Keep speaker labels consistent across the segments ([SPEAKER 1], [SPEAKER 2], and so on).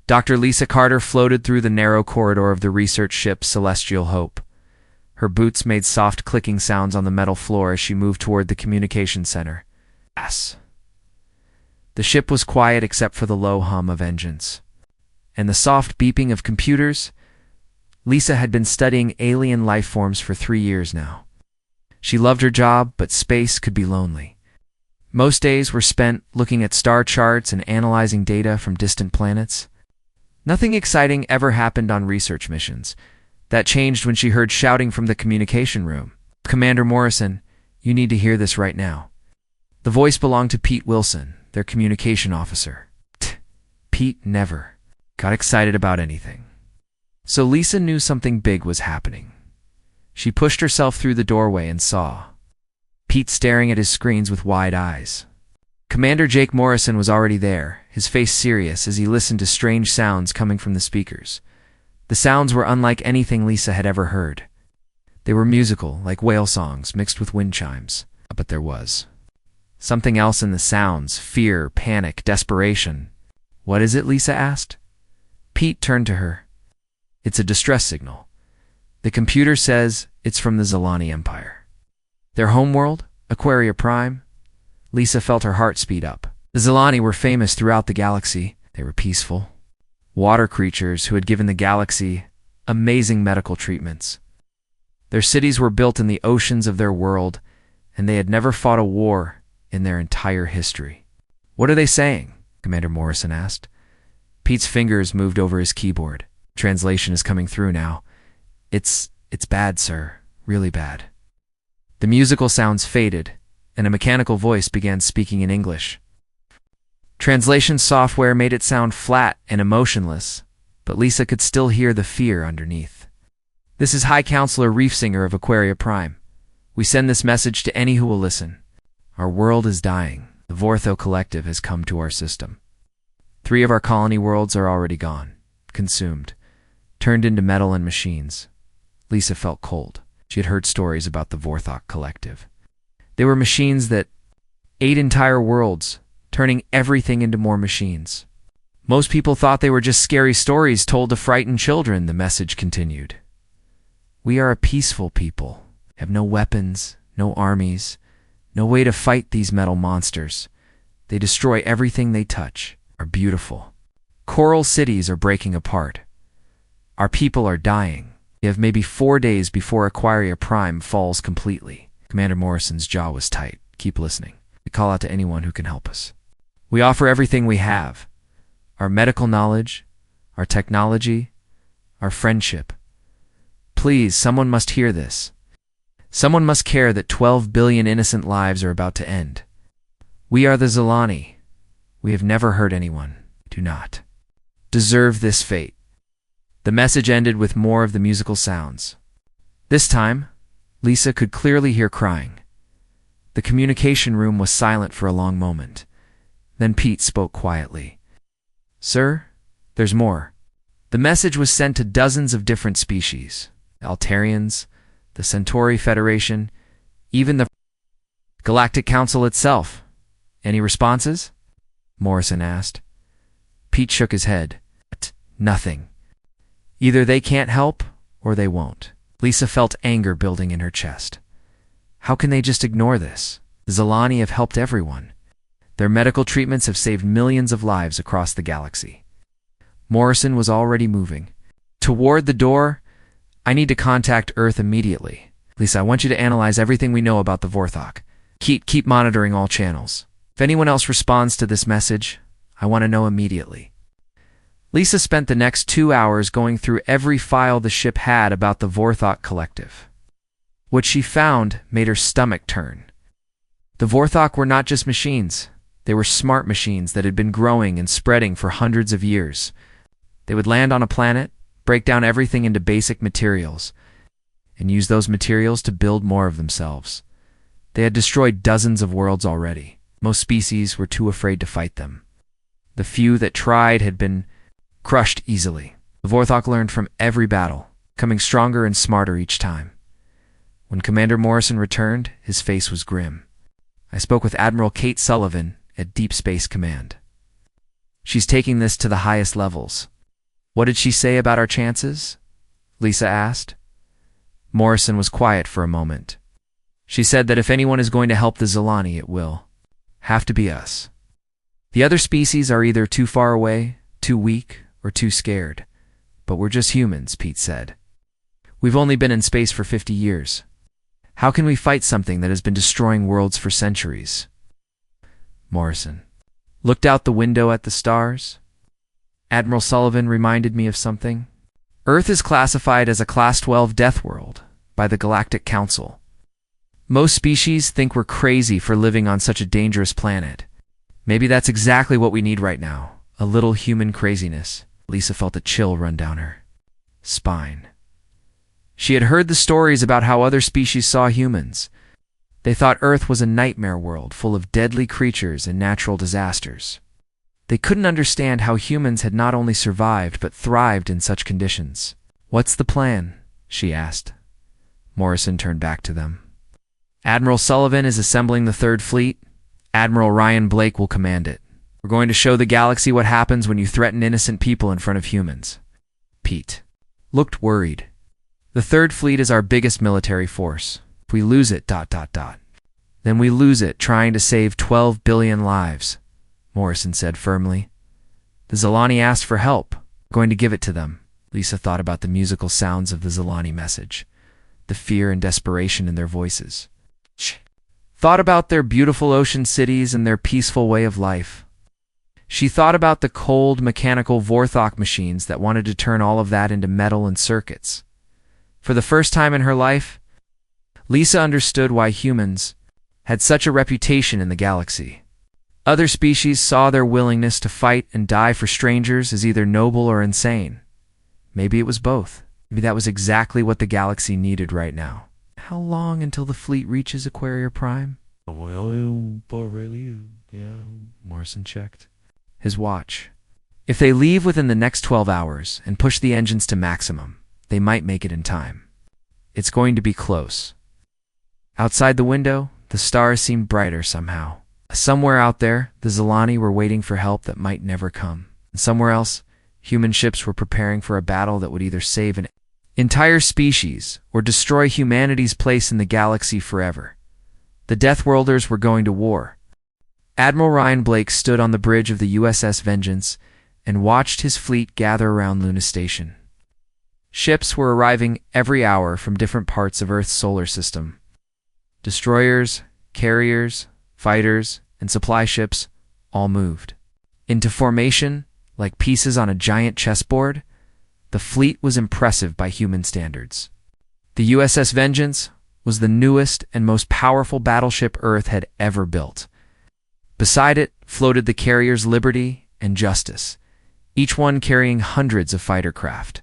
[SPEAKER 1] Dr. Lisa Carter floated through the narrow corridor of the research ship Celestial Hope. Her boots made soft clicking sounds on the metal floor as she moved toward the communication center. Yes. The ship was quiet except for the low hum of engines and the soft beeping of computers. Lisa had been studying alien life forms for 3 years now. She loved her job, but space could be lonely. Most days were spent looking at star charts and analyzing data from distant planets. Nothing exciting ever happened on research missions. That changed when she heard shouting from the communication room. "Commander Morrison, you need to hear this right now." The voice belonged to Pete Wilson, their communication officer. Pete never got excited about anything. So Lisa knew something big was happening. She pushed herself through the doorway and saw Pete staring at his screens with wide eyes. Commander Jake Morrison was already there, his face serious as he listened to strange sounds coming from the speakers. The sounds were unlike anything Lisa had ever heard. They were musical, like whale songs mixed with wind chimes. But there was something else in the sounds: fear, panic, desperation. "What is it?" Lisa asked. Pete turned to her. "It's a distress signal. The computer says it's from the Zilani Empire. Their homeworld, Aquaria Prime." Lisa felt her heart speed up. The Zilani were famous throughout the galaxy. They were peaceful water creatures who had given the galaxy amazing medical treatments. Their cities were built in the oceans of their world, and they had never fought a war in their entire history. "What are they saying?" Commander Morrison asked. Pete's fingers moved over his keyboard. "Translation is coming through now. It's bad, sir. Really bad." The musical sounds faded, and a mechanical voice began speaking in English. Translation software made it sound flat and emotionless, but Lisa could still hear the fear underneath. "This is High Counselor Reefsinger of Aquaria Prime. We send this message to any who will listen. Our world is dying. The Vortho Collective has come to our system. 3 of our colony worlds are already gone, consumed, turned into metal and machines." Lisa felt cold. She had heard stories about the Vortho Collective. They were machines that ate entire worlds, turning everything into more machines. "Most people thought they were just scary stories told to frighten children," the message continued. "We are a peaceful people, have no weapons, no armies, no way to fight these metal monsters. They destroy everything they touch, are beautiful. Coral cities are breaking apart. Our people are dying. We have maybe 4 days before Aquaria Prime falls completely." Commander Morrison's jaw was tight. "Keep listening. We call out to anyone who can help us. We offer everything we have. Our medical knowledge, our technology, our friendship. Please, someone must hear this. Someone must care that 12 billion innocent lives are about to end. We are the Zilani. We have never hurt anyone. Do not deserve this fate." The message ended with more of the musical sounds. This time, Lisa could clearly hear crying. The communication room was silent for a long moment. Then Pete spoke quietly. "Sir, there's more." The message was sent to dozens of different species: Altarians, the Centauri Federation, even the Galactic Council itself. "Any responses?" Morrison asked. Pete shook his head. "Nothing. Either they can't help, or they won't." Lisa felt anger building in her chest. How can they just ignore this? The Zilani have helped everyone. Their medical treatments have saved millions of lives across the galaxy. Morrison was already moving toward the door. "I need to contact Earth immediately. Lisa, I want you to analyze everything we know about the Vorthok. Keep monitoring all channels. If anyone else responds to this message, I want to know immediately." Lisa spent the next 2 hours going through every file the ship had about the Vorthok Collective. What she found made her stomach turn. The Vorthok were not just machines. They were smart machines that had been growing and spreading for hundreds of years. They would land on a planet, break down everything into basic materials, and use those materials to build more of themselves. They had destroyed dozens of worlds already. Most species were too afraid to fight them. The few that tried had been crushed easily. The Vorthok learned from every battle, becoming stronger and smarter each time. When Commander Morrison returned, his face was grim. "I spoke with Admiral Kate Sullivan at Deep Space Command. She's taking this to the highest levels. What did she say about our chances? Lisa asked. Morrison was quiet for a moment. She said that if anyone is going to help the Zilani, it will have to be us. The other species are either too far away, too weak, or too scared. But we're just humans, Pete said. We've only been in space for 50 years. How can we fight something that has been destroying worlds for centuries? Morrison looked out the window at the stars. Admiral Sullivan reminded me of something. Earth is classified as a Class 12 death world by the Galactic Council. Most species think we're crazy for living on such a dangerous planet. Maybe that's exactly what we need right now, a little human craziness. Lisa felt a chill run down her spine. She had heard the stories about how other species saw humans. They thought Earth was a nightmare world full of deadly creatures and natural disasters. They couldn't understand how humans had not only survived but thrived in such conditions. What's the plan? She asked. Morrison turned back to them. Admiral Sullivan is assembling the Third Fleet. Admiral Ryan Blake will command it. We're going to show the galaxy what happens when you threaten innocent people in front of humans. Pete looked worried. The Third Fleet is our biggest military force. If we lose it, then we lose it trying to save 12 billion lives, Morrison said firmly. The Zilani asked for help. We're going to give it to them. Lisa thought about the musical sounds of the Zilani message, the fear and desperation in their voices. Thought about their beautiful ocean cities and their peaceful way of life. She thought about the cold, mechanical Vorthok machines that wanted to turn all of that into metal and circuits. For the first time in her life, Lisa understood why humans had such a reputation in the galaxy. Other species saw their willingness to fight and die for strangers as either noble or insane. Maybe it was both. Maybe that was exactly what the galaxy needed right now. How long until the fleet reaches Aquaria Prime? Morrison checked his watch. If they leave within the next 12 hours and push the engines to maximum, they might make it in time. It's going to be close. Outside the window, the stars seemed brighter somehow. Somewhere out there, the Zilani were waiting for help that might never come. And somewhere else, human ships were preparing for a battle that would either save an entire species or destroy humanity's place in the galaxy forever. The Deathworlders were going to war. Admiral Ryan Blake stood on the bridge of the USS Vengeance and watched his fleet gather around Luna Station. Ships were arriving every hour from different parts of Earth's solar system. Destroyers, carriers, fighters, and supply ships all moved into formation like pieces on a giant chessboard. The fleet was impressive by human standards. The USS Vengeance was the newest and most powerful battleship Earth had ever built. Beside it floated the carriers Liberty and Justice, each one carrying hundreds of fighter craft.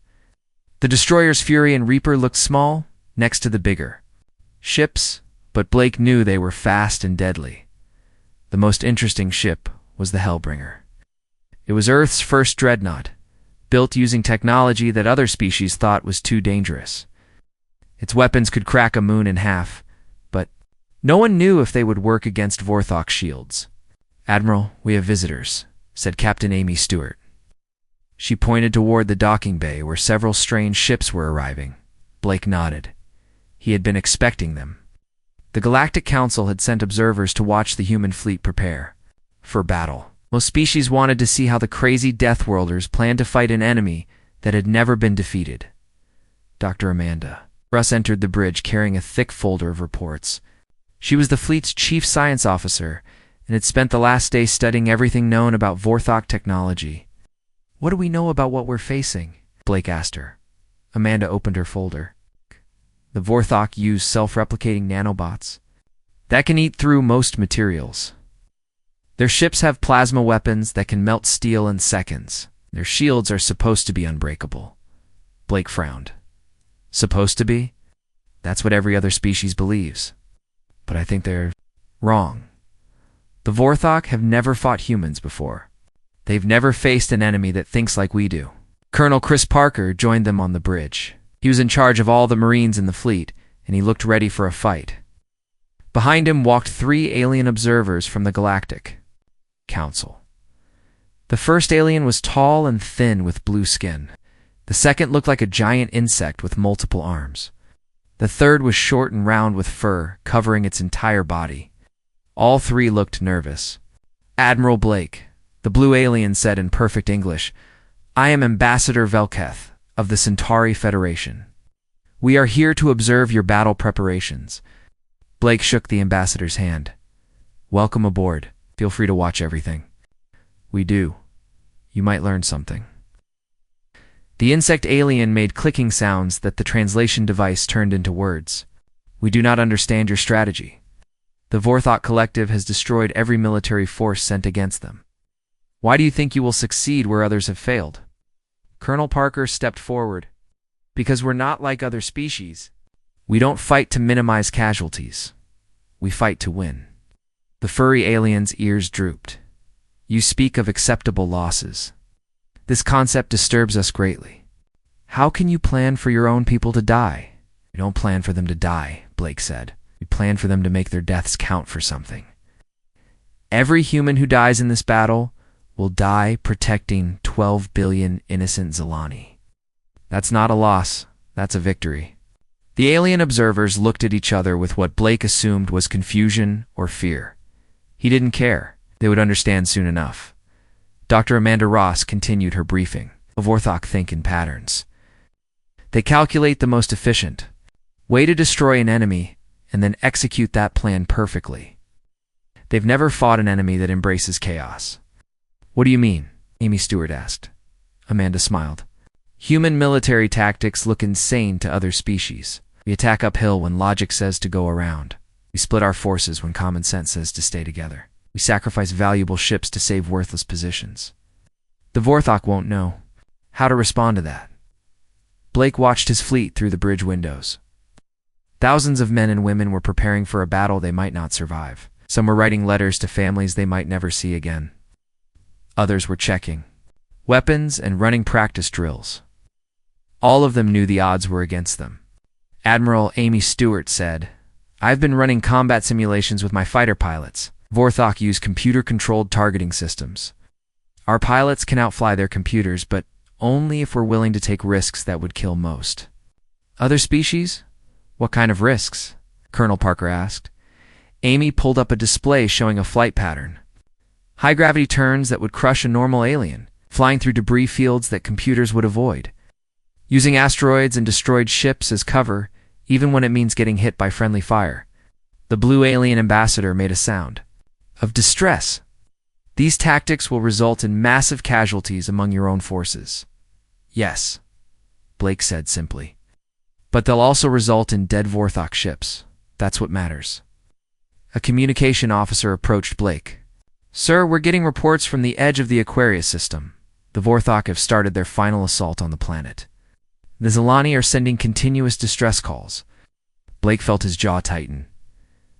[SPEAKER 1] The destroyers Fury and Reaper looked small next to the bigger ships, but Blake knew they were fast and deadly. The most interesting ship was the Hellbringer. It was Earth's first dreadnought, built using technology that other species thought was too dangerous. Its weapons could crack a moon in half, but no one knew if they would work against Vorthok shields. "Admiral, we have visitors," said Captain Amy Stewart. She pointed toward the docking bay where several strange ships were arriving. Blake nodded. He had been expecting them. The Galactic Council had sent observers to watch the human fleet prepare for battle. Most species wanted to see how the crazy Deathworlders planned to fight an enemy that had never been defeated. Dr. Amanda Russ entered the bridge carrying a thick folder of reports. She was the fleet's chief science officer and had spent the last day studying everything known about Vorthok technology. "What do we know about what we're facing?" Blake asked her. Amanda opened her folder. The Vorthok use self-replicating nanobots that can eat through most materials. Their ships have plasma weapons that can melt steel in seconds. Their shields are supposed to be unbreakable. Blake frowned. Supposed to be? That's what every other species believes. But I think they're wrong. The Vorthok have never fought humans before. They've never faced an enemy that thinks like we do. Colonel Chris Parker joined them on the bridge. He was in charge of all the Marines in the fleet, and he looked ready for a fight. Behind him walked 3 alien observers from the Galactic Council. The first alien was tall and thin with blue skin. The second looked like a giant insect with multiple arms. The third was short and round with fur covering its entire body. All three looked nervous. "Admiral Blake," the blue alien said in perfect English, "I am Ambassador Velketh of the Centauri Federation. We are here to observe your battle preparations." Blake shook the ambassador's hand. "Welcome aboard. Feel free to watch everything." "We do. You might learn something." The insect alien made clicking sounds that the translation device turned into words. "We do not understand your strategy. The Vorthok Collective has destroyed every military force sent against them. Why do you think you will succeed where others have failed?" Colonel Parker stepped forward. "Because we're not like other species. We don't fight to minimize casualties. We fight to win." The furry alien's ears drooped. "You speak of acceptable losses. This concept disturbs us greatly. How can you plan for your own people to die?" "We don't plan for them to die," Blake said. "We plan for them to make their deaths count for something. Every human who dies in this battle will die protecting 12 billion innocent Zelani. That's not a loss, that's a victory." The alien observers looked at each other with what Blake assumed was confusion or fear. He didn't care. They would understand soon enough. Dr. Amanda Ross continued her briefing. The Vorthok think in patterns. They calculate the most efficient way to destroy an enemy and then execute that plan perfectly. They've never fought an enemy that embraces chaos. "What do you mean?" Amy Stewart asked. Amanda smiled. "Human military tactics look insane to other species. We attack uphill when logic says to go around. We split our forces when common sense says to stay together. We sacrifice valuable ships to save worthless positions. The Vorthok won't know how to respond to that." Blake watched his fleet through the bridge windows. Thousands of men and women were preparing for a battle they might not survive. Some were writing letters to families they might never see again. Others were checking weapons and running practice drills. All of them knew the odds were against them. Admiral Amy Stewart said, "I've been running combat simulations with my fighter pilots. Vorthok use computer-controlled targeting systems. Our pilots can outfly their computers, but only if we're willing to take risks that would kill most." "Other species? What kind of risks?" Colonel Parker asked. Amy pulled up a display showing a flight pattern. High-gravity turns that would crush a normal alien, flying through debris fields that computers would avoid, using asteroids and destroyed ships as cover, even when it means getting hit by friendly fire. The blue alien ambassador made a sound of distress. "These tactics will result in massive casualties among your own forces." "Yes," Blake said simply. "But they'll also result in dead Vorthok ships. That's what matters." A communication officer approached Blake. "Sir, we're getting reports from the edge of the Aquarius system. The Vorthok have started their final assault on the planet. The Zelani are sending continuous distress calls." Blake felt his jaw tighten.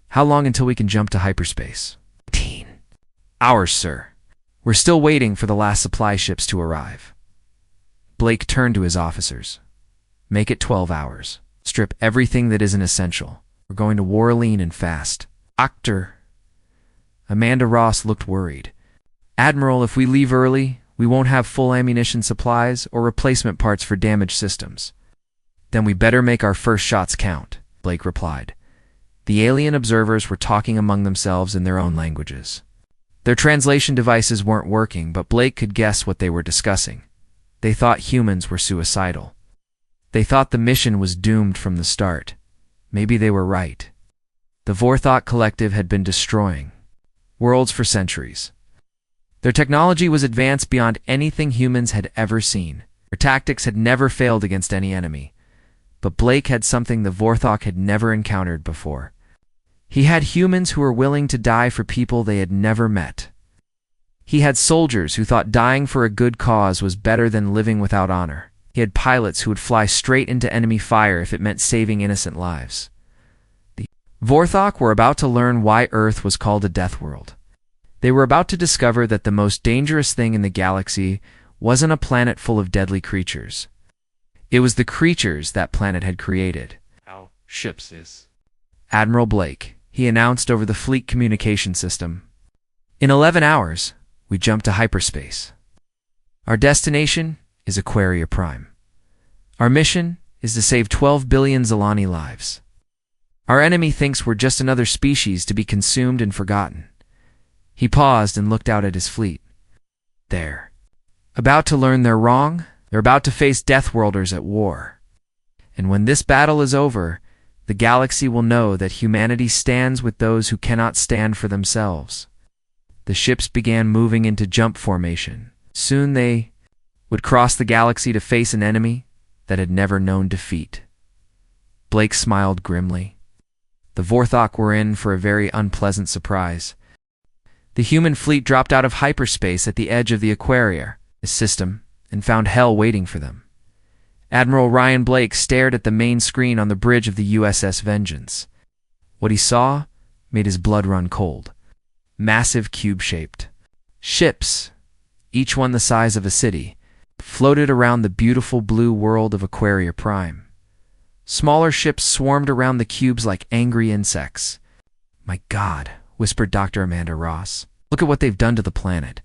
[SPEAKER 1] "How long until we can jump to hyperspace?" 18 hours, sir. We're still waiting for the last supply ships to arrive." Blake turned to his officers. "Make it 12 hours. Strip everything that isn't essential. We're going to war lean and fast." "Doctor." Amanda Ross looked worried. "Admiral, if we leave early, we won't have full ammunition supplies or replacement parts for damaged systems." "Then we better make our first shots count," Blake replied. The alien observers were talking among themselves in their own languages. Their translation devices weren't working, but Blake could guess what they were discussing. They thought humans were suicidal. They thought the mission was doomed from the start. Maybe they were right. The Vorthok Collective had been destroying worlds for centuries. Their technology was advanced beyond anything humans had ever seen. Their tactics had never failed against any enemy. But Blake had something the Vorthok had never encountered before. He had humans who were willing to die for people they had never met. He had soldiers who thought dying for a good cause was better than living without honor. He had pilots who would fly straight into enemy fire if it meant saving innocent lives. The Vorthok were about to learn why Earth was called a death world. They were about to discover that the most dangerous thing in the galaxy wasn't a planet full of deadly creatures. It was the creatures that planet had created.
[SPEAKER 2] "Our ships is
[SPEAKER 1] Admiral Blake," he announced over the fleet communication system. "In 11 hours, we jump to hyperspace. Our destination is Aquaria Prime. Our mission is to save 12 billion Zilani lives. Our enemy thinks we're just another species to be consumed and forgotten. He paused and looked out at his fleet. They're about to learn they're wrong. They're about to face Deathworlders at war. And when this battle is over, the galaxy will know that humanity stands with those who cannot stand for themselves. The ships began moving into jump formation. Soon they would cross the galaxy to face an enemy that had never known defeat. Blake smiled grimly. The Vorthok were in for a very unpleasant surprise. The human fleet dropped out of hyperspace at the edge of the Aquaria system and found hell waiting for them. Admiral Ryan Blake stared at the main screen on the bridge of the USS Vengeance. What he saw made his blood run cold. Massive cube-shaped ships, each one the size of a city, floated around the beautiful blue world of Aquaria Prime. Smaller ships swarmed around the cubes like angry insects. "My God," whispered Dr. Amanda Ross. "Look at what they've done to the planet."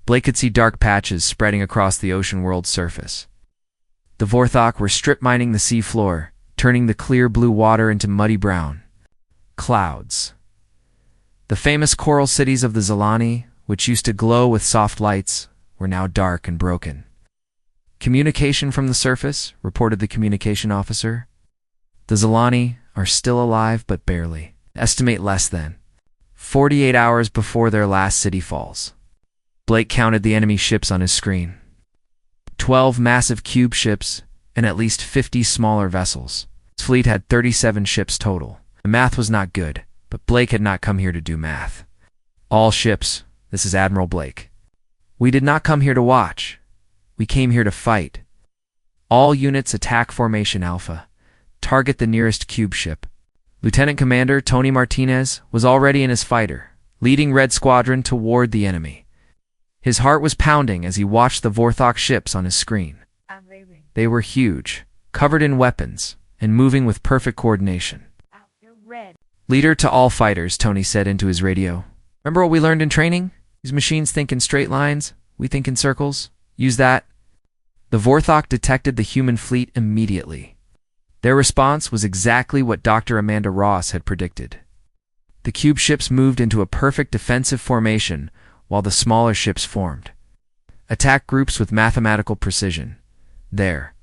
[SPEAKER 1] Blake could see dark patches spreading across the ocean world's surface. The Vorthok were strip mining the sea floor, turning the clear blue water into muddy brown. Clouds. The famous coral cities of the Zilani, which used to glow with soft lights, were now dark and broken. "Communication from the surface," reported the communication officer. "The Zilani are still alive, but barely. Estimate less than 48 hours before their last city falls." Blake counted the enemy ships on his screen. 12 massive cube ships and at least 50 smaller vessels. His fleet had 37 ships total. The math was not good, but Blake had not come here to do math. "All ships, this is Admiral Blake. We did not come here to watch. We came here to fight. All units attack Formation Alpha. Target the nearest cube ship." Lieutenant Commander Tony Martinez was already in his fighter, leading Red Squadron toward the enemy. His heart was pounding as he watched the Vorthok ships on his screen. They were huge, covered in weapons, and moving with perfect coordination. "Leader to all fighters," Tony said into his radio. "Remember what we learned in training? These machines think in straight lines, we think in circles. Use that." The Vorthok detected the human fleet immediately. Their response was exactly what Dr. Amanda Ross had predicted. The cube ships moved into a perfect defensive formation while the smaller ships formed. Attack groups with mathematical precision. "They're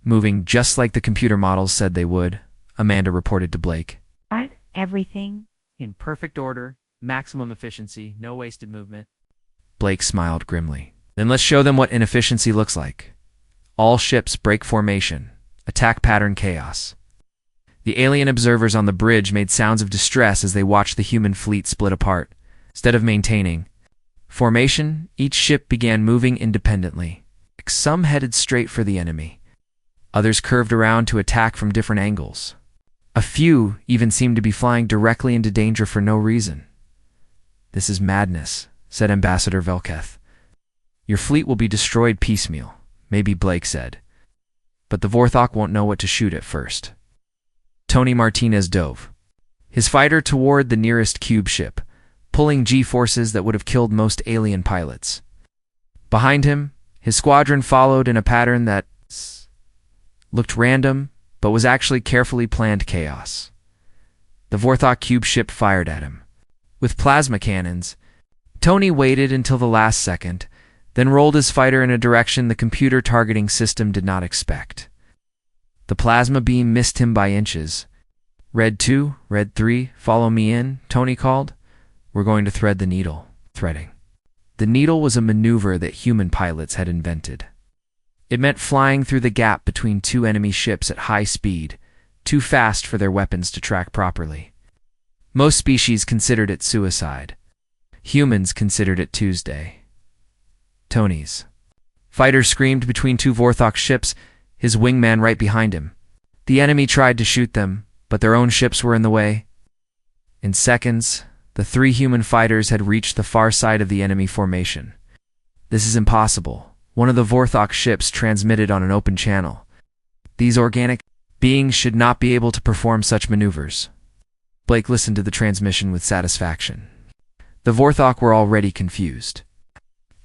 [SPEAKER 1] moving just like the computer models said they would," Amanda reported to Blake.
[SPEAKER 3] Everything
[SPEAKER 1] "In perfect order, maximum efficiency, no wasted movement." Blake smiled grimly. "Then let's show them what inefficiency looks like. All ships break formation. Attack pattern chaos." The alien observers on the bridge made sounds of distress as they watched the human fleet split apart. Instead of maintaining formation, each ship began moving independently. Some headed straight for the enemy. Others curved around to attack from different angles. A few even seemed to be flying directly into danger for no reason. "This is madness," said Ambassador Velketh. "Your fleet will be destroyed piecemeal," maybe Blake said. "But the Vorthok won't know what to shoot at first." Tony Martinez dove, his fighter toward the nearest cube ship, pulling G-forces that would have killed most alien pilots. Behind him, his squadron followed in a pattern that looked random, but was actually carefully planned chaos. The Vorthok cube ship fired at him. With plasma cannons, Tony waited until the last second, then rolled his fighter in a direction the computer targeting system did not expect. The plasma beam missed him by inches. "Red 2, Red 3, follow me in," Tony called. "We're going to thread the needle." Threading. The needle was a maneuver that human pilots had invented. It meant flying through the gap between two enemy ships at high speed, too fast for their weapons to track properly. Most species considered it suicide. Humans considered it Tuesday. Tony's fighter screamed between two Vorthok ships, his wingman right behind him. The enemy tried to shoot them, but their own ships were in the way. In seconds, the 3 human fighters had reached the far side of the enemy formation. "This is impossible," one of the Vorthok ships transmitted on an open channel. "These organic beings should not be able to perform such maneuvers." Blake listened to the transmission with satisfaction. The Vorthok were already confused,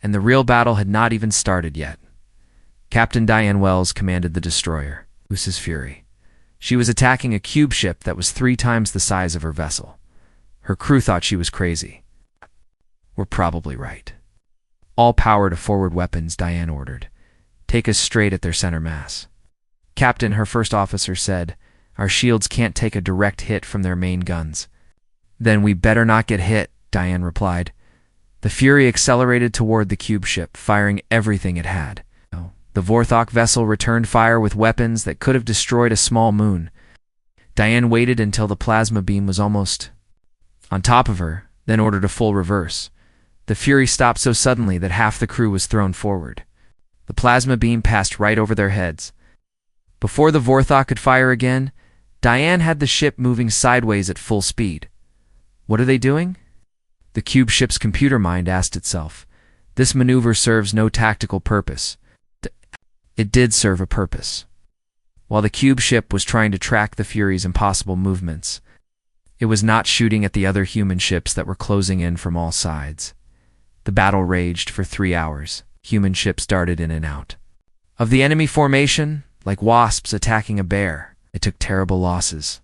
[SPEAKER 1] and the real battle had not even started yet. Captain Diane Wells commanded the destroyer, Oose's Fury. She was attacking a cube ship that was 3 times the size of her vessel. Her crew thought she was crazy. We're probably right. All power to forward weapons, Diane ordered. Take us straight at their center mass. Captain, her first officer said, our shields can't take a direct hit from their main guns. Then we better not get hit, Diane replied. The Fury accelerated toward the cube ship, firing everything it had. The Vorthok vessel returned fire with weapons that could have destroyed a small moon. Diane waited until the plasma beam was almost on top of her, then ordered a full reverse. The Fury stopped so suddenly that half the crew was thrown forward. The plasma beam passed right over their heads. Before the Vorthok could fire again, Diane had the ship moving sideways at full speed. What are they doing? The cube ship's computer mind asked itself. This maneuver serves no tactical purpose. It did serve a purpose. While the cube ship was trying to track the Fury's impossible movements, it was not shooting at the other human ships that were closing in from all sides. The battle raged for 3 hours. Human ships darted in and out of the enemy formation, like wasps attacking a bear. It took terrible losses.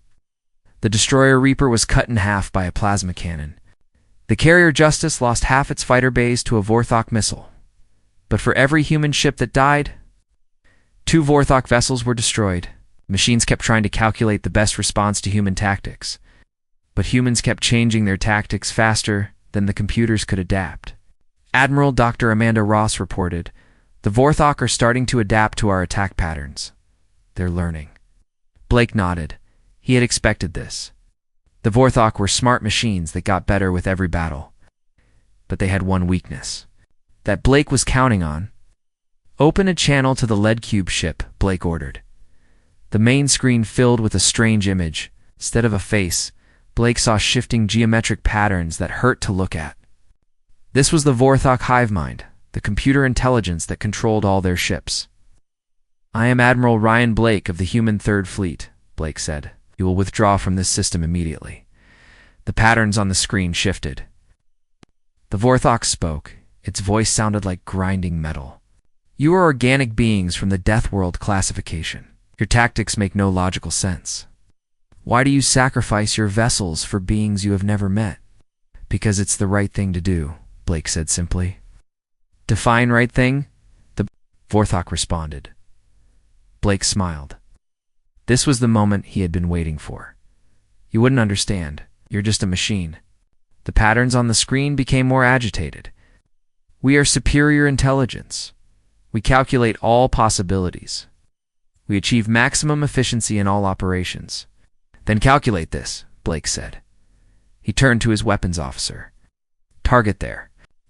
[SPEAKER 1] The destroyer Reaper was cut in half by a plasma cannon. The carrier Justice lost half its fighter bays to a Vorthok missile. But for every human ship that died, 2 Vorthok vessels were destroyed. Machines kept trying to calculate the best response to human tactics. But humans kept changing their tactics faster than the computers could adapt. Admiral Dr. Amanda Ross reported, the Vorthok are starting to adapt to our attack patterns. They're learning. Blake nodded. He had expected this. The Vorthok were smart machines that got better with every battle. But they had one weakness that Blake was counting on. Open a channel to the lead cube ship, Blake ordered. The main screen filled with a strange image. Instead of a face, Blake saw shifting geometric patterns that hurt to look at. This was the Vorthok hive mind, the computer intelligence that controlled all their ships. I am Admiral Ryan Blake of the Human Third Fleet, Blake said. You will withdraw from this system immediately. The patterns on the screen shifted. The Vorthok spoke. Its voice sounded like grinding metal. You are organic beings from the Deathworld classification. Your tactics make no logical sense. Why do you sacrifice your vessels for beings you have never met? Because it's the right thing to do, Blake said simply. Define right thing? The Vorthok responded. Blake smiled. This was the moment he had been waiting for. You wouldn't understand. You're just a machine. The patterns on the screen became more agitated. We are superior intelligence. We calculate all possibilities. We achieve maximum efficiency in all operations. Then calculate this, Blake said. He turned to his weapons officer. Target there.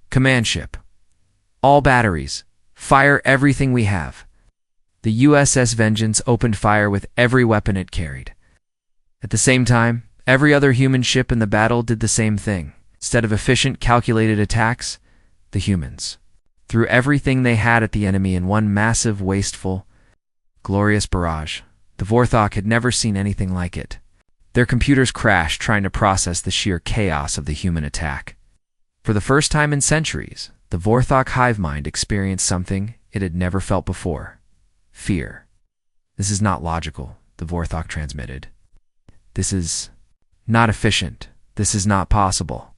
[SPEAKER 1] Command ship. All batteries. Fire everything we have. The USS Vengeance opened fire with every weapon it carried. At the same time, every other human ship in the battle did the same thing. Instead of efficient, calculated attacks, the humans threw everything they had at the enemy in one massive, wasteful, glorious barrage. The Vorthok had never seen anything like it. Their computers crashed trying to process the sheer chaos of the human attack. For the first time in centuries, the Vorthok hive mind experienced something it had never felt before. Fear. This is not logical, the Vorthok transmitted. This is not efficient. This is not possible.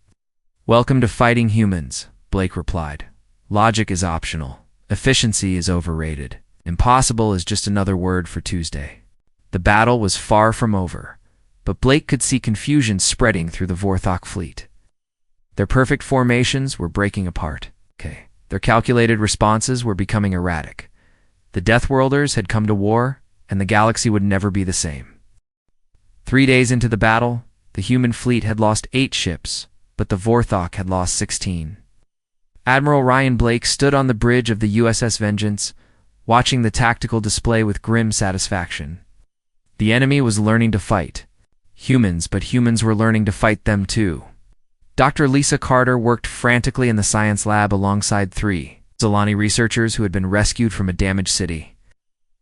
[SPEAKER 1] Welcome to fighting humans, Blake replied. Logic is optional. Efficiency is overrated. Impossible is just another word for Tuesday. The battle was far from over, but Blake could see confusion spreading through the Vorthok fleet. Their perfect formations were breaking apart. Their calculated responses were becoming erratic. The Deathworlders had come to war, and the galaxy would never be the same. 3 days into the battle, the human fleet had lost 8 ships, but the Vorthok had lost 16. Admiral Ryan Blake stood on the bridge of the USS Vengeance, watching the tactical display with grim satisfaction. The enemy was learning to fight. Humans, but humans were learning to fight them too. Dr. Lisa Carter worked frantically in the science lab alongside 3 Zolani researchers who had been rescued from a damaged city.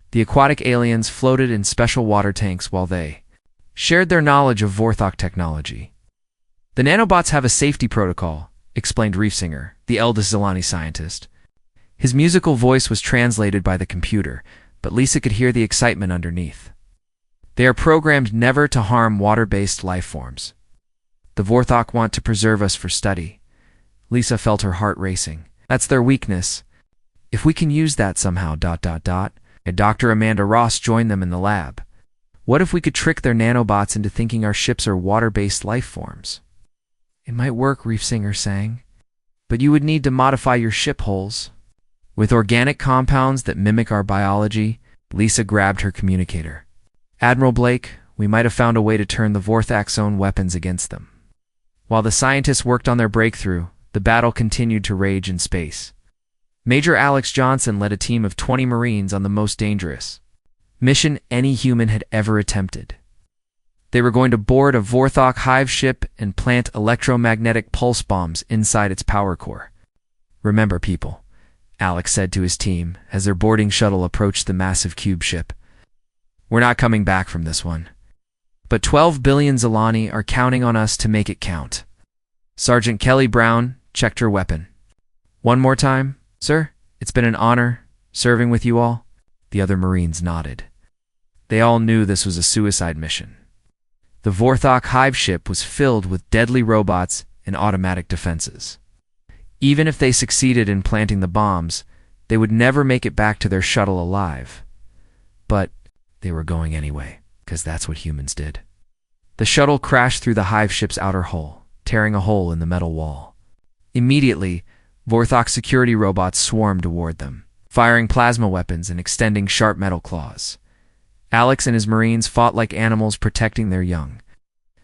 [SPEAKER 1] The aquatic aliens floated in special water tanks while they shared their knowledge of Vorthok technology. The nanobots have a safety protocol, explained Reefsinger, the eldest Zolani scientist. His musical voice was translated by the computer, but Lisa could hear the excitement underneath. They are programmed never to harm water-based life forms. The Vorthok want to preserve us for study. Lisa felt her heart racing. That's their weakness. If we can use that somehow, ... And Dr. Amanda Ross joined them in the lab. What if we could trick their nanobots into thinking our ships are water-based life forms? It might work, Reef Singer sang. But you would need to modify your ship hulls. With organic compounds that mimic our biology, Lisa grabbed her communicator. Admiral Blake, we might have found a way to turn the Vorthak's own weapons against them. While the scientists worked on their breakthrough, the battle continued to rage in space. Major Alex Johnson led a team of 20 Marines on the most dangerous mission any human had ever attempted. They were going to board a Vorthok hive ship and plant electromagnetic pulse bombs inside its power core. Remember, people, Alex said to his team as their boarding shuttle approached the massive cube ship. We're not coming back from this one. But 12 billion Zilani are counting on us to make it count. Sergeant Kelly Brown checked her weapon. One more time, sir? It's been an honor serving with you all. The other Marines nodded. They all knew this was a suicide mission. The Vorthok hive ship was filled with deadly robots and automatic defenses. Even if they succeeded in planting the bombs, they would never make it back to their shuttle alive. But they were going anyway, because that's what humans did. The shuttle crashed through the hive ship's outer hull, tearing a hole in the metal wall. Immediately, Vorthok security robots swarmed toward them, firing plasma weapons and extending sharp metal claws. Alex and his Marines fought like animals protecting their young.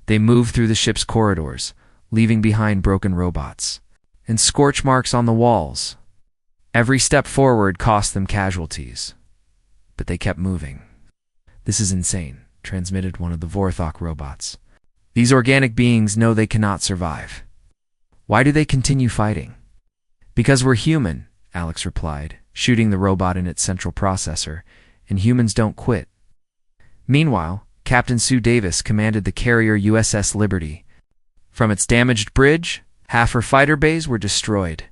[SPEAKER 1] They moved through the ship's corridors, leaving behind broken robots and scorch marks on the walls. Every step forward cost them casualties, but they kept moving. This is insane, transmitted one of the Vorthok robots. These organic beings know they cannot survive. Why do they continue fighting? Because we're human, Alex replied, shooting the robot in its central processor, and humans don't quit. Meanwhile, Captain Sue Davis commanded the carrier USS Liberty. From its damaged bridge, half her fighter bays were destroyed,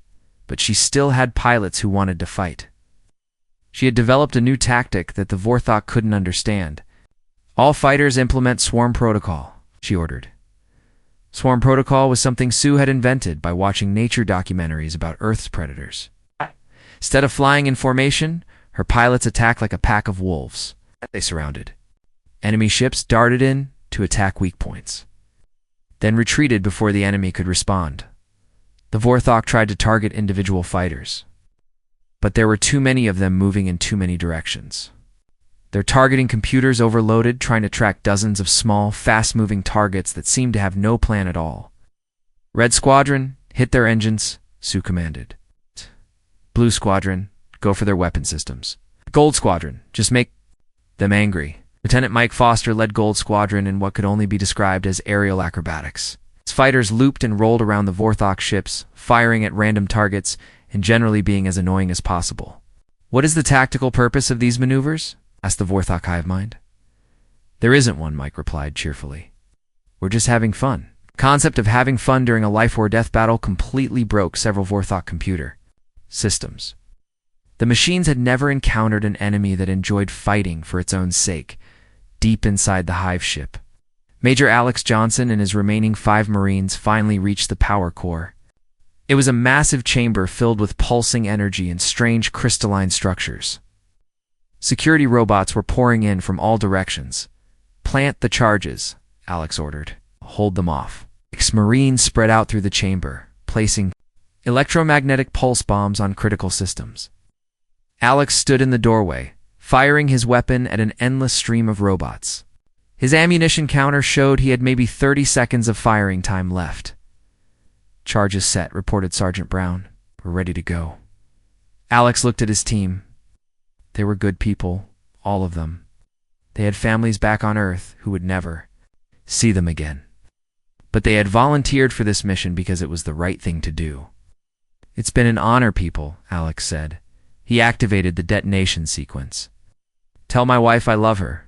[SPEAKER 1] but she still had pilots who wanted to fight. She had developed a new tactic that the Vorthok couldn't understand. All fighters implement swarm protocol, she ordered. Swarm protocol was something Sue had invented by watching nature documentaries about Earth's predators. Instead of flying in formation, her pilots attacked like a pack of wolves. They surrounded. Enemy ships darted in to attack weak points, then retreated before the enemy could respond. The Vorthok tried to target individual fighters, but there were too many of them moving in too many directions. Their targeting computers overloaded, trying to track dozens of small, fast-moving targets that seemed to have no plan at all. Red Squadron, hit their engines, Sue commanded. Blue Squadron, go for their weapon systems. Gold Squadron, just make them angry. Lieutenant Mike Foster led Gold Squadron in what could only be described as aerial acrobatics. Its fighters looped and rolled around the Vorthok ships, firing at random targets and generally being as annoying as possible. What is the tactical purpose of these maneuvers? Asked the Vorthok hive mind. There isn't one, Mike replied cheerfully. We're just having fun. The concept of having fun during a life or death battle completely broke several Vorthok computer systems. The machines had never encountered an enemy that enjoyed fighting for its own sake, deep inside the hive ship. Major Alex Johnson and his remaining 5 Marines finally reached the power core. It was a massive chamber filled with pulsing energy and strange crystalline structures. Security robots were pouring in from all directions. Plant the charges, Alex ordered. Hold them off. 6 Marines spread out through the chamber, placing electromagnetic pulse bombs on critical systems. Alex stood in the doorway, firing his weapon at an endless stream of robots. His ammunition counter showed he had maybe 30 seconds of firing time left. Charges set, reported Sergeant Brown. We're ready to go. Alex looked at his team. They were good people, all of them. They had families back on Earth who would never see them again. But they had volunteered for this mission because it was the right thing to do. It's been an honor, people, Alex said. He activated the detonation sequence. Tell my wife I love her.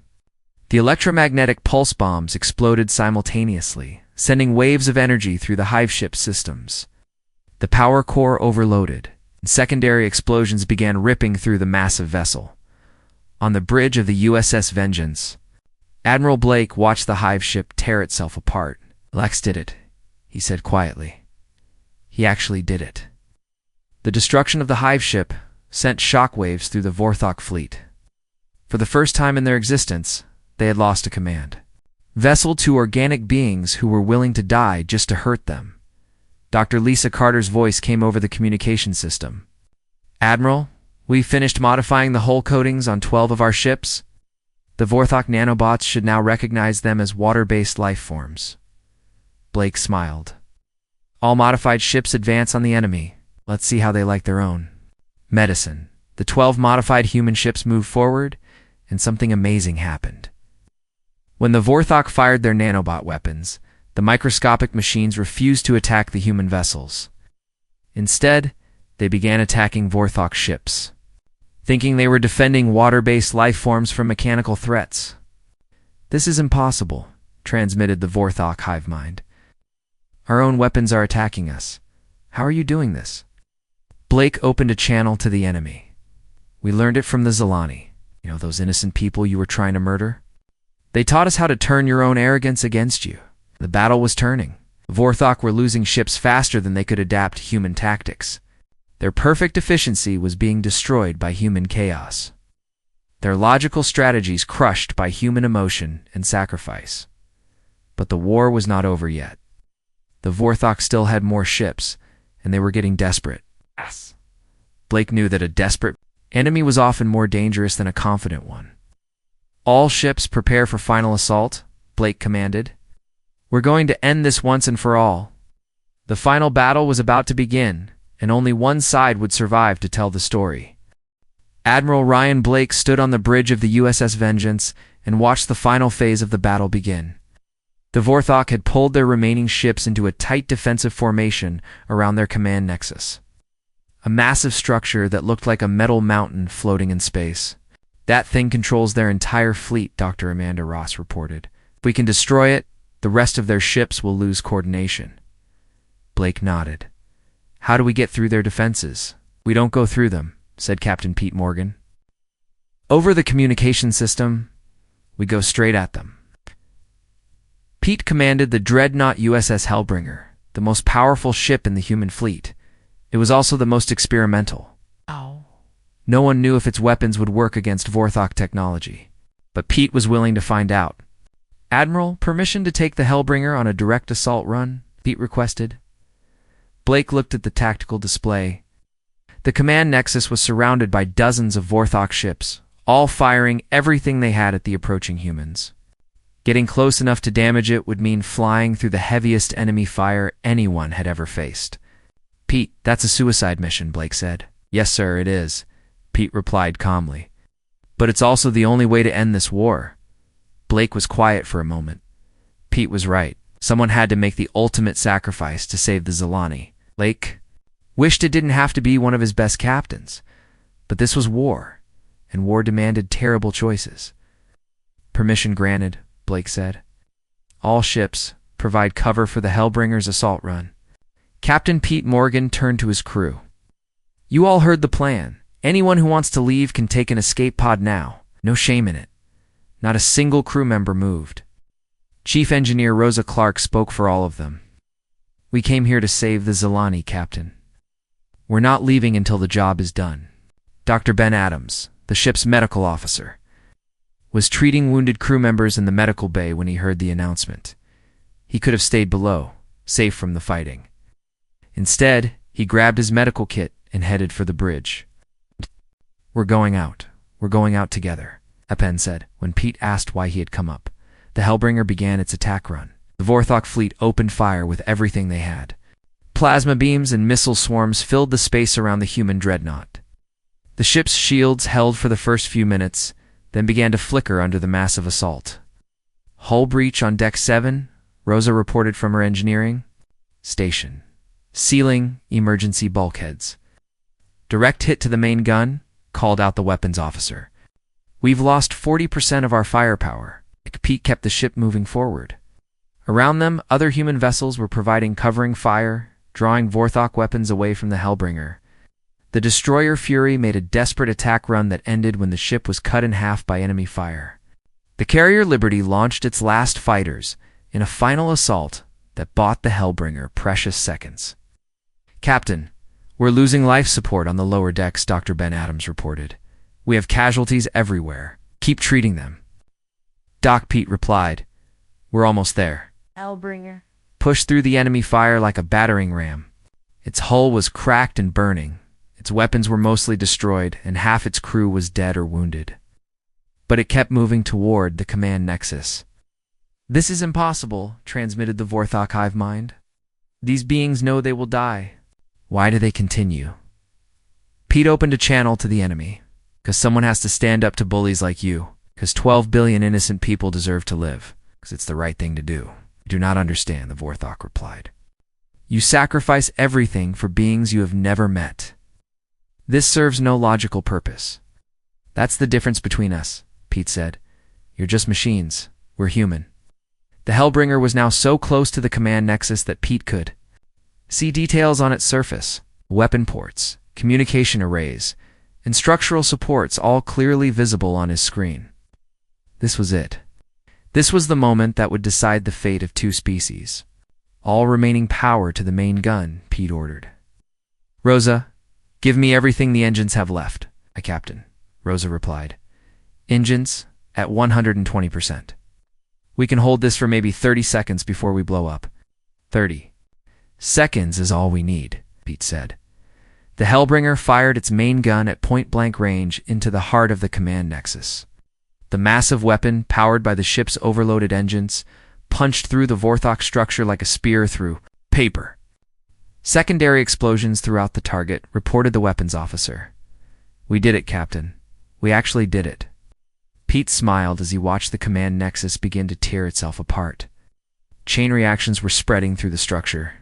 [SPEAKER 1] The electromagnetic pulse bombs exploded simultaneously, sending waves of energy through the hive ship systems. The power core overloaded, Secondary explosions began ripping through the massive vessel. On the bridge of the USS Vengeance, Admiral Blake watched the hive ship tear itself apart. "Lex did it," he said quietly. "He actually did it." The destruction of the hive ship sent shockwaves through the Vorthok fleet. For the first time in their existence, they had lost a command vessel to organic beings who were willing to die just to hurt them. Dr. Lisa Carter's voice came over the communication system. "Admiral, we finished modifying the hull coatings on 12 of our ships. The Vorthok nanobots should now recognize them as water-based life forms." Blake smiled. "All modified ships advance on the enemy. Let's see how they like their own." Medicine. The 12 modified human ships moved forward, and something amazing happened. When the Vorthok fired their nanobot weapons, the microscopic machines refused to attack the human vessels. Instead, they began attacking Vorthok ships, thinking they were defending water-based life forms from mechanical threats. "This is impossible," transmitted the Vorthok hive mind. "Our own weapons are attacking us. How are you doing this?" Blake opened a channel to the enemy. "We learned it from the Zilani. You know, those innocent people you were trying to murder? They taught us how to turn your own arrogance against you." The battle was turning. The Vorthok were losing ships faster than they could adapt to human tactics. Their perfect efficiency was being destroyed by human chaos. Their logical strategies crushed by human emotion and sacrifice. But the war was not over yet. The Vorthok still had more ships, and they were getting desperate.
[SPEAKER 2] Yes.
[SPEAKER 1] Blake knew that a desperate enemy was often more dangerous than a confident one. "All ships prepare for final assault," Blake commanded. "We're going to end this once and for all." The final battle was about to begin, and only one side would survive to tell the story. Admiral Ryan Blake stood on the bridge of the USS Vengeance and watched the final phase of the battle begin. The Vorthok had pulled their remaining ships into a tight defensive formation around their command nexus. A massive structure that looked like a metal mountain floating in space. "That thing controls their entire fleet," Dr. Amanda Ross reported. "If we can destroy it, the rest of their ships will lose coordination." Blake nodded. "How do we get through their defenses?" "We don't go through them," said Captain Pete Morgan. "Over the communication system, we go straight at them." Pete commanded the dreadnought USS Hellbringer, the most powerful ship in the human fleet. It was also the most experimental. No one knew if its weapons would work against Vorthok technology, but Pete was willing to find out. "Admiral, permission to take the Hellbringer on a direct assault run?" Pete requested. Blake looked at the tactical display. The command nexus was surrounded by dozens of Vorthok ships, all firing everything they had at the approaching humans. Getting close enough to damage it would mean flying through the heaviest enemy fire anyone had ever faced. "Pete, that's a suicide mission," Blake said. "Yes, sir, it is," Pete replied calmly. "But it's also the only way to end this war." Blake was quiet for a moment. Pete was right. Someone had to make the ultimate sacrifice to save the Zilani. Blake wished it didn't have to be one of his best captains. But this was war, and war demanded terrible choices. "Permission granted," Blake said. "All ships, provide cover for the Hellbringer's assault run." Captain Pete Morgan turned to his crew. "You all heard the plan. Anyone who wants to leave can take an escape pod now. No shame in it." Not a single crew member moved. Chief Engineer Rosa Clark spoke for all of them. "We came here to save the Zilani, Captain. We're not leaving until the job is done." Dr. Ben Adams, the ship's medical officer, was treating wounded crew members in the medical bay when he heard the announcement. He could have stayed below, safe from the fighting. Instead, he grabbed his medical kit and headed for the bridge. We're going out together," Epen said when Pete asked why he had come up. The Hellbringer began its attack run. The Vorthok fleet opened fire with everything they had. Plasma beams and missile swarms filled the space around the human dreadnought. The ship's shields held for the first few minutes, then began to flicker under the massive assault. "Hull breach on Deck 7, Rosa reported from her engineering station. "Sealing emergency bulkheads." "Direct hit to the main gun," called out the weapons officer. "We've lost 40% of our firepower." Pete kept the ship moving forward. Around them, other human vessels were providing covering fire, drawing Vorthok weapons away from the Hellbringer. The destroyer Fury made a desperate attack run that ended when the ship was cut in half by enemy fire. The carrier Liberty launched its last fighters in a final assault that bought the Hellbringer precious seconds. "Captain, we're losing life support on the lower decks," Dr. Ben Adams reported. "We have casualties everywhere. Keep treating them." Doc Pete replied, "We're almost there."
[SPEAKER 3] Hellbringer
[SPEAKER 1] Pushed through the enemy fire like a battering ram. Its hull was cracked and burning. Its weapons were mostly destroyed, and half its crew was dead or wounded. But it kept moving toward the command nexus. "This is impossible," transmitted the Vorthok hive mind. "These beings know they will die. Why do they continue?" Pete opened a channel to the enemy. "'Cause someone has to stand up to bullies like you. 'Cause 12 billion innocent people deserve to live. 'Cause it's the right thing to do." "I do not understand," the Vorthok replied. "You sacrifice everything for beings you have never met. This serves no logical purpose." "That's the difference between us," Pete said. "You're just machines. We're human." The Hellbringer was now so close to the command nexus that Pete could see details on its surface: weapon ports, communication arrays, and structural supports, all clearly visible on his screen. This was it. This was the moment that would decide the fate of two species. "All remaining power to the main gun," Pete ordered. "Rosa, give me everything the engines have left." "Aye, Captain," Rosa replied. "Engines at 120%. We can hold this for maybe 30 seconds before we blow up." 30 seconds is all we need," Pete said. The Hellbringer fired its main gun at point-blank range into the heart of the command nexus. The massive weapon, powered by the ship's overloaded engines, punched through the Vorthok structure like a spear through paper. Secondary explosions throughout the target, reported the weapons officer. "We did it, Captain. We actually did it." Pete smiled as he watched the command nexus begin to tear itself apart. Chain reactions were spreading through the structure,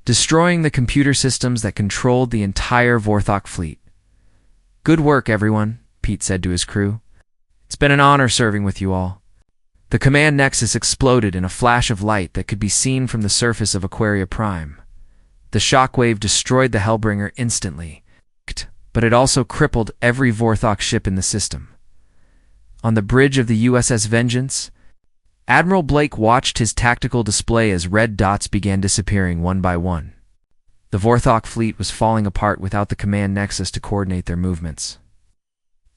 [SPEAKER 1] destroying the computer systems that controlled the entire Vorthok fleet. "Good work, everyone," Pete said to his crew. "It's been an honor serving with you all." The command nexus exploded in a flash of light that could be seen from the surface of Aquaria Prime. The shockwave destroyed the Hellbringer instantly, but it also crippled every Vorthok ship in the system. On the bridge of the USS Vengeance, Admiral Blake watched his tactical display as red dots began disappearing one by one. The Vorthok fleet was falling apart without the command nexus to coordinate their movements.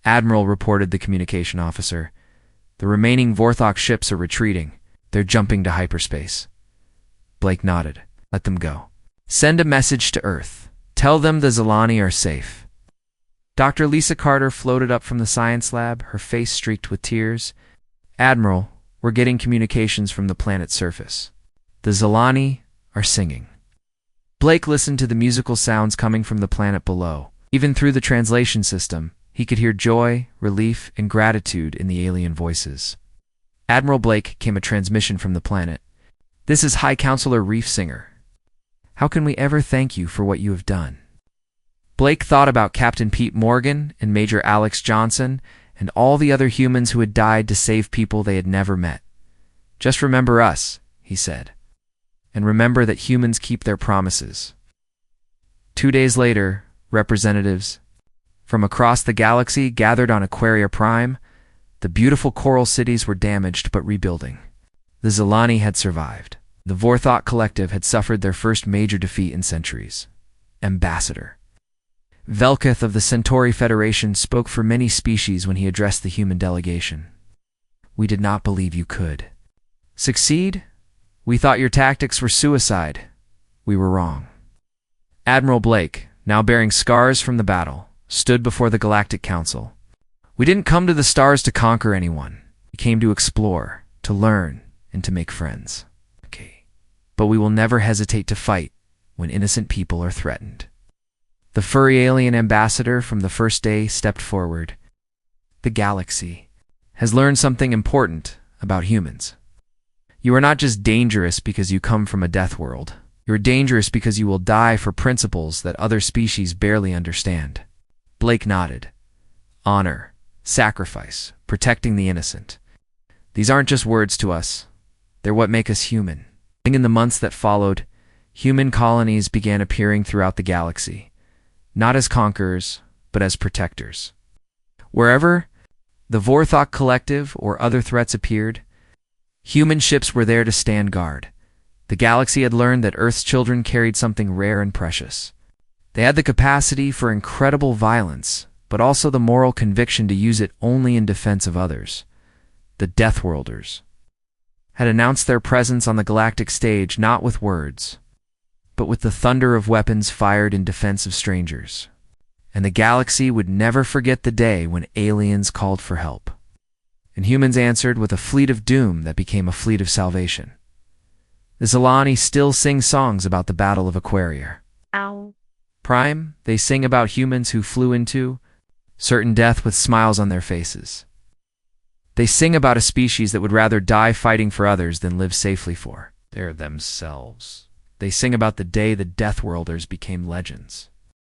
[SPEAKER 1] "Admiral," reported the communication officer, "the remaining Vorthok ships are retreating. They're jumping to hyperspace." Blake nodded. "Let them go. Send a message to Earth. Tell them the Zilani are safe." Dr. Lisa Carter floated up from the science lab, her face streaked with tears. "Admiral, we're getting communications from the planet's surface. The Zilani are singing." Blake listened to the musical sounds coming from the planet below. Even through the translation system, he could hear joy, relief, and gratitude in the alien voices. "Admiral Blake," came a transmission from the planet. "This is High Counselor Reef Singer. How can we ever thank you for what you have done?" Blake thought about Captain Pete Morgan and Major Alex Johnson and all the other humans who had died to save people they had never met. "Just remember us," he said. "And remember that humans keep their promises." 2 days later, representatives from across the galaxy gathered on Aquaria Prime. The beautiful coral cities were damaged but rebuilding. The Zilani had survived. The Vorthok Collective had suffered their first major defeat in centuries. Ambassador Velketh of the Centauri Federation spoke for many species when he addressed the human delegation. "We did not believe you could succeed. We thought your tactics were suicide. We were wrong." Admiral Blake, now bearing scars from the battle, stood before the Galactic Council. "We didn't come to the stars to conquer anyone. We came to explore, to learn, and to make friends. But we will never hesitate to fight when innocent people are threatened." The furry alien ambassador from the first day stepped forward. "The galaxy has learned something important about humans. You are not just dangerous because you come from a death world. You are dangerous because you will die for principles that other species barely understand." Blake nodded. "Honor, sacrifice, protecting the innocent. These aren't just words to us. They're what make us human." In the months that followed, human colonies began appearing throughout the galaxy. not as conquerors, but as protectors. Wherever the Vorthok Collective or other threats appeared, human ships were there to stand guard. The galaxy had learned that Earth's children carried something rare and precious. They had the capacity for incredible violence, but also the moral conviction to use it only in defense of others. The Deathworlders had announced their presence on the galactic stage not with words, but with the thunder of weapons fired in defense of strangers. And the galaxy would never forget the day when aliens called for help, and humans answered with a fleet of doom that became a fleet of salvation. The Zilani still sing songs about the Battle of Aquaria.
[SPEAKER 3] Ow.
[SPEAKER 1] Prime, they sing about humans who flew into certain death with smiles on their faces. They sing about a species that would rather die fighting for others than live safely for
[SPEAKER 2] They're themselves.
[SPEAKER 1] They sing about the day the Deathworlders became legends.